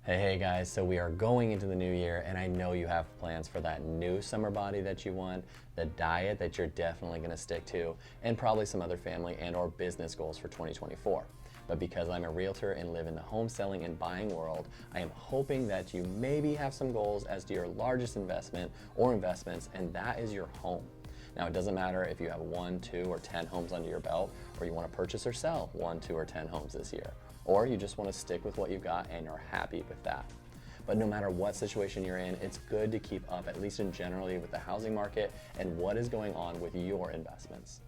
Hey guys, so we are going into the new year and I know you have plans for that new summer body that you want, the diet that you're definitely gonna stick to, and probably some other family and or business goals for 2024. But because I'm a realtor and live in the home selling and buying world, I am hoping that you maybe have some goals as to your largest investment or investments, and that is your home. Now, it doesn't matter if you have 1, 2, or 10 homes under your belt, or you want to purchase or sell 1, 2, or 10 homes this year, or you just want to stick with what you've got and you're happy with that. But no matter what situation you're in, it's good to keep up, at least in generally, with the housing market and what is going on with your investments.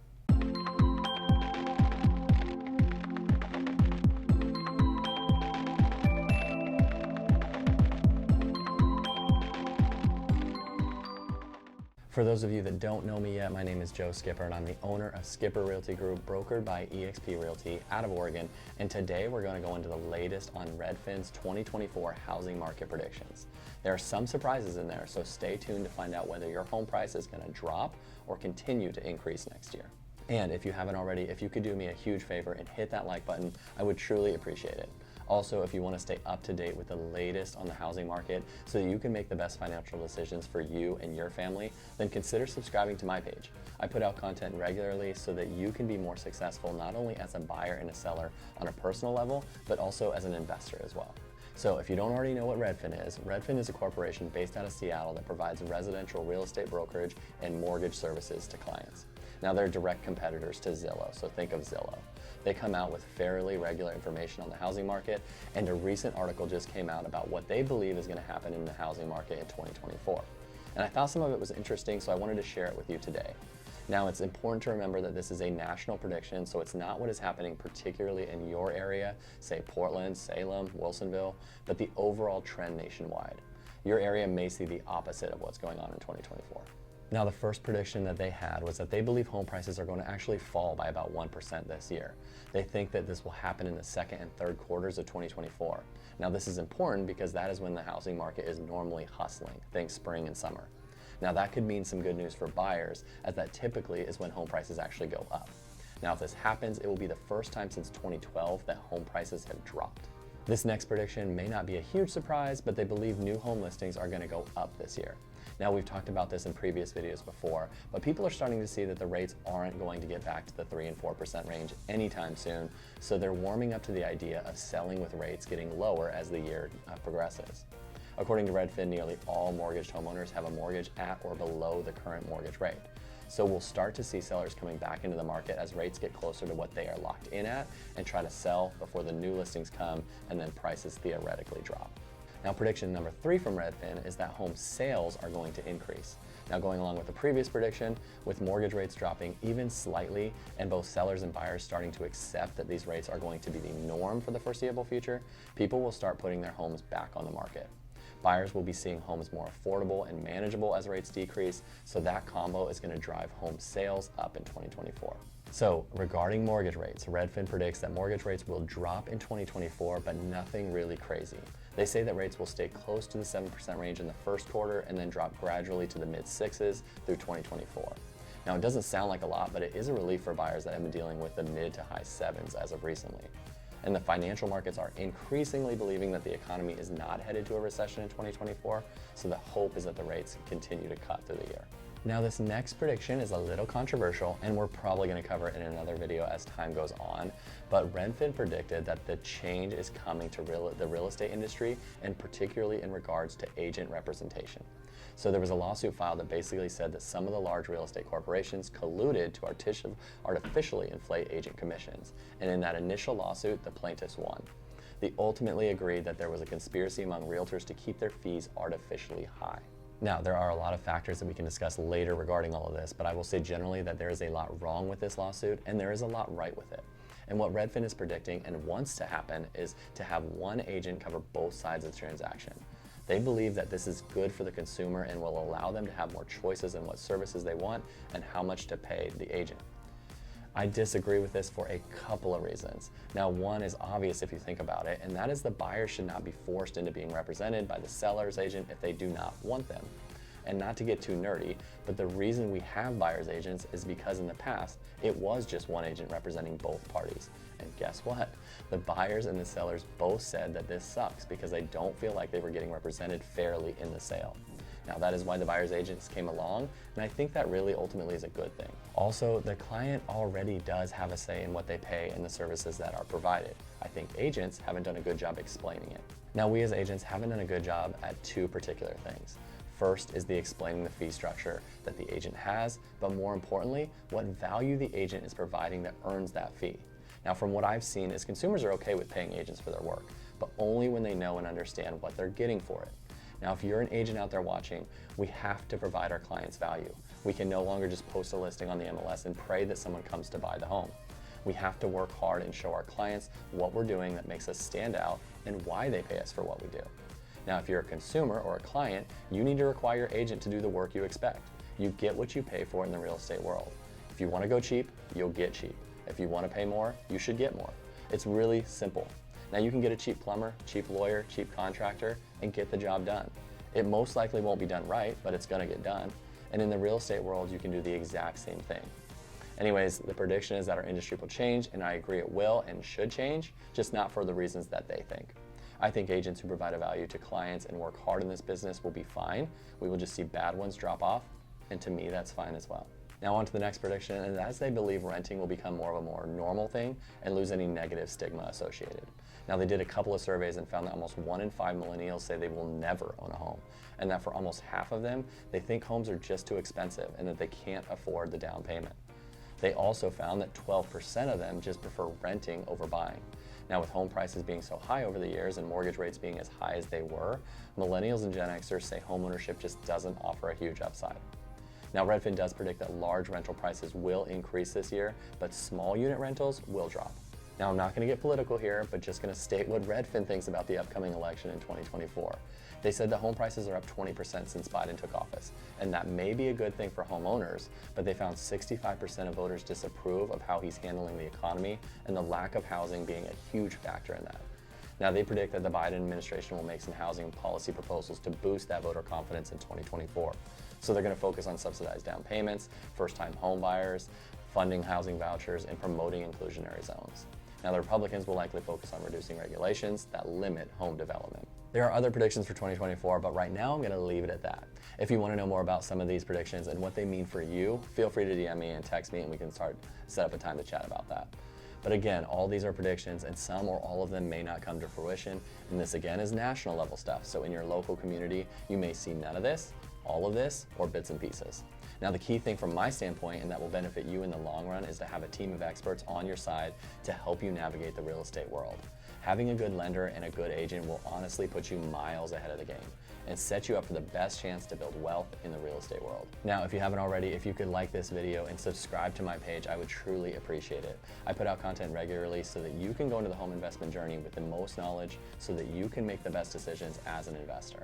For those of you that don't know me yet, my name is Joe Skipper and I'm the owner of Skipper Realty Group, brokered by eXp Realty out of Oregon. And today we're going to go into the latest on Redfin's 2024 housing market predictions. There are some surprises in there, so stay tuned to find out whether your home price is going to drop or continue to increase next year. And if you haven't already, if you could do me a huge favor and hit that like button, I would truly appreciate it. Also, if you want to stay up to date with the latest on the housing market so that you can make the best financial decisions for you and your family, then consider subscribing to my page. I put out content regularly so that you can be more successful not only as a buyer and a seller on a personal level, but also as an investor as well. So if you don't already know what Redfin is a corporation based out of Seattle that provides residential real estate brokerage and mortgage services to clients. Now they're direct competitors to Zillow, so think of Zillow. They come out with fairly regular information on the housing market, and a recent article just came out about what they believe is going to happen in the housing market in 2024. And I thought some of it was interesting, so I wanted to share it with you today. Now, it's important to remember that this is a national prediction, so it's not what is happening particularly in your area, say Portland, Salem, Wilsonville, but the overall trend nationwide. Your area may see the opposite of what's going on in 2024. Now, the first prediction that they had was that they believe home prices are going to actually fall by about 1% this year. They think that this will happen in the second and third quarters of 2024. Now, this is important because that is when the housing market is normally hustling, think spring and summer. Now, that could mean some good news for buyers, as that typically is when home prices actually go up. Now, if this happens, it will be the first time since 2012 that home prices have dropped. This next prediction may not be a huge surprise, but they believe new home listings are going to go up this year. Now, we've talked about this in previous videos before, but people are starting to see that the rates aren't going to get back to the 3 and 4% range anytime soon, so they're warming up to the idea of selling with rates getting lower as the year progresses. According to Redfin, nearly all mortgaged homeowners have a mortgage at or below the current mortgage rate. So we'll start to see sellers coming back into the market as rates get closer to what they are locked in at and try to sell before the new listings come and then prices theoretically drop. Now, prediction number 3 from Redfin is that home sales are going to increase. Now, going along with the previous prediction, with mortgage rates dropping even slightly and both sellers and buyers starting to accept that these rates are going to be the norm for the foreseeable future, people will start putting their homes back on the market. Buyers will be seeing homes more affordable and manageable as rates decrease, so that combo is going to drive home sales up in 2024. So regarding mortgage rates, Redfin predicts that mortgage rates will drop in 2024, but nothing really crazy. They say that rates will stay close to the 7% range in the first quarter and then drop gradually to the mid-6s through 2024. Now, it doesn't sound like a lot, but it is a relief for buyers that have been dealing with the mid to high 7s as of recently. And the financial markets are increasingly believing that the economy is not headed to a recession in 2024, so the hope is that the rates continue to cut through the year. Now, this next prediction is a little controversial, and we're probably going to cover it in another video as time goes on, but Redfin predicted that the change is coming to the real estate industry, and particularly in regards to agent representation. So there was a lawsuit filed that basically said that some of the large real estate corporations colluded to artificially inflate agent commissions, and in that initial lawsuit, the plaintiffs won. They ultimately agreed that there was a conspiracy among realtors to keep their fees artificially high. Now, there are a lot of factors that we can discuss later regarding all of this, but I will say generally that there is a lot wrong with this lawsuit and there is a lot right with it. And what Redfin is predicting and wants to happen is to have one agent cover both sides of the transaction. They believe that this is good for the consumer and will allow them to have more choices in what services they want and how much to pay the agent. I disagree with this for a couple of reasons. Now, one is obvious if you think about it, and that is the buyer should not be forced into being represented by the seller's agent if they do not want them. And not to get too nerdy, but the reason we have buyer's agents is because in the past, it was just one agent representing both parties. And guess what? The buyers and the sellers both said that this sucks because they don't feel like they were getting represented fairly in the sale. Now that is why the buyer's agents came along, and I think that really ultimately is a good thing. Also, the client already does have a say in what they pay and the services that are provided. I think agents haven't done a good job explaining it. Now we as agents haven't done a good job at two particular things. First is the explaining the fee structure that the agent has, but more importantly, what value the agent is providing that earns that fee. Now from what I've seen is consumers are okay with paying agents for their work, but only when they know and understand what they're getting for it. Now, if you're an agent out there watching, we have to provide our clients value. We can no longer just post a listing on the MLS and pray that someone comes to buy the home. We have to work hard and show our clients what we're doing that makes us stand out and why they pay us for what we do. Now, if you're a consumer or a client, you need to require your agent to do the work you expect. You get what you pay for in the real estate world. If you want to go cheap, you'll get cheap. If you want to pay more, you should get more. It's really simple. Now you can get a cheap plumber, cheap lawyer, cheap contractor, and get the job done. It most likely won't be done right, but it's gonna get done. And in the real estate world, you can do the exact same thing. Anyways, the prediction is that our industry will change, and I agree it will and should change, just not for the reasons that they think. I think agents who provide a value to clients and work hard in this business will be fine. We will just see bad ones drop off, and to me, that's fine as well. Now on to the next prediction, and as they believe renting will become more of a more normal thing and lose any negative stigma associated. Now they did a couple of surveys and found that almost 1 in 5 millennials say they will never own a home, and that for almost half of them, they think homes are just too expensive and that they can't afford the down payment. They also found that 12% of them just prefer renting over buying. Now with home prices being so high over the years and mortgage rates being as high as they were, millennials and Gen Xers say homeownership just doesn't offer a huge upside. Now Redfin does predict that large rental prices will increase this year, but small unit rentals will drop. Now I'm not going to get political here, but just going to state what Redfin thinks about the upcoming election in 2024. They said that home prices are up 20% since Biden took office, and that may be a good thing for homeowners, but they found 65% of voters disapprove of how he's handling the economy and the lack of housing being a huge factor in that. Now they predict that the Biden administration will make some housing policy proposals to boost that voter confidence in 2024. So they're going to focus on subsidized down payments, first-time home buyers, funding housing vouchers, and promoting inclusionary zones. Now the Republicans will likely focus on reducing regulations that limit home development. There are other predictions for 2024, but right now I'm going to leave it at that. If you want to know more about some of these predictions and what they mean for you, feel free to DM me and text me and we can set up a time to chat about that. But again, all these are predictions and some or all of them may not come to fruition. And this again is national level stuff. So in your local community, you may see none of this, all of this, or bits and pieces. Now the key thing from my standpoint, and that will benefit you in the long run, is to have a team of experts on your side to help you navigate the real estate world. Having a good lender and a good agent will honestly put you miles ahead of the game and set you up for the best chance to build wealth in the real estate world. Now, if you haven't already, if you could like this video and subscribe to my page, I would truly appreciate it. I put out content regularly so that you can go into the home investment journey with the most knowledge so that you can make the best decisions as an investor.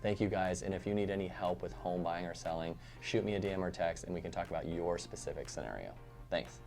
Thank you guys, and if you need any help with home buying or selling, shoot me a DM or text and we can talk about your specific scenario. Thanks.